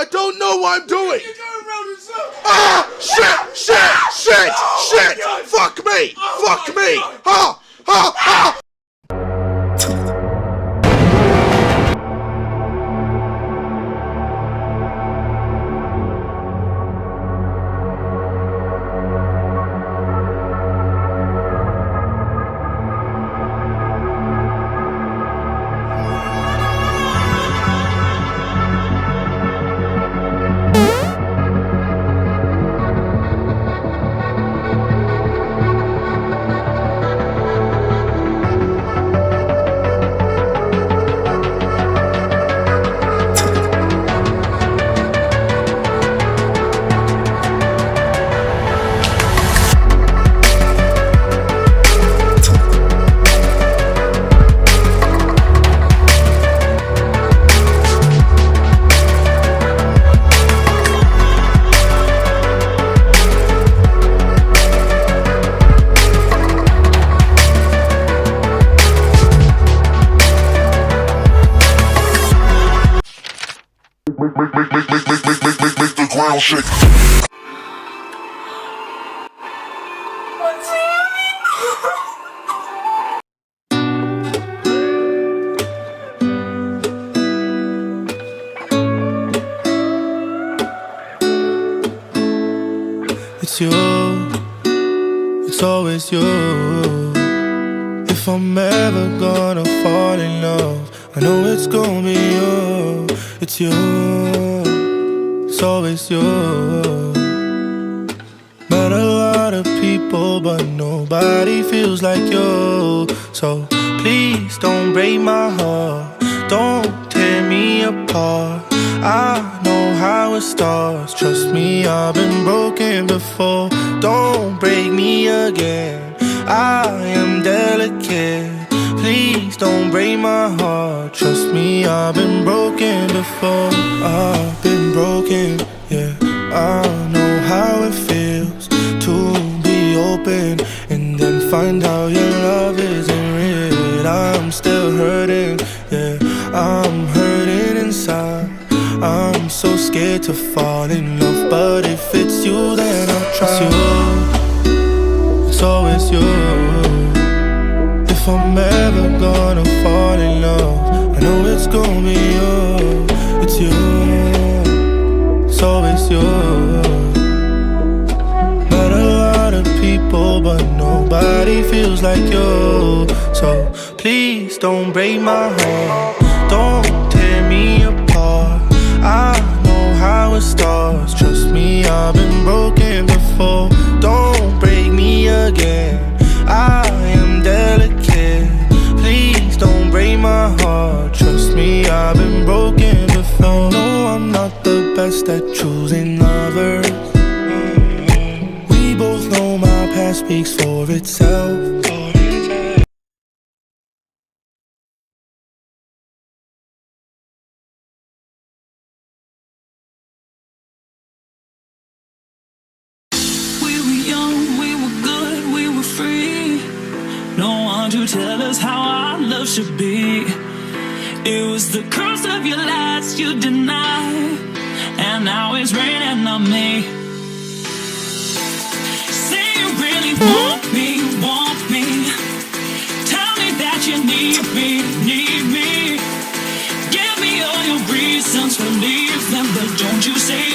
I don't know what I'm doing. You're going round in circles. Ah! Shit! Fuck me! Ha! Make the ground shake. It's you, it's always you. If I'm ever gonna fall in love, I know it's gonna be you. It's you, it's always you. Met a lot of people, but nobody feels like you. So please don't break my heart, don't tear me apart. I know how it starts, trust me, I've been broken before. Don't break me again, I am delicate. Please don't break my heart, trust me, I've been broken before. I've been broken, yeah. I know how it feels to be open and then find out your love isn't real. I'm still hurting, yeah, I'm hurting inside. I'm so scared to fall in love, but if it's you, then I'll try. It's you, it's always you. If I'm ever gonna fall in love, I know it's gonna be you. It's you, it's always you. Met a lot of people, but nobody feels like you. So please don't break my heart, don't tear me apart. I know how it starts, trust me, I've been broken before. Don't break me again, I am delicate. Please don't break my heart, trust me, I've been broken before. No, I'm not the best at choosing lovers. We both know my past speaks for itself. To tell us how our love should be. It was the curse of your last you denied, and now it's raining on me. Say you really want me, want me. Tell me that you need me, need me. Give me all your reasons for leaving, but don't you say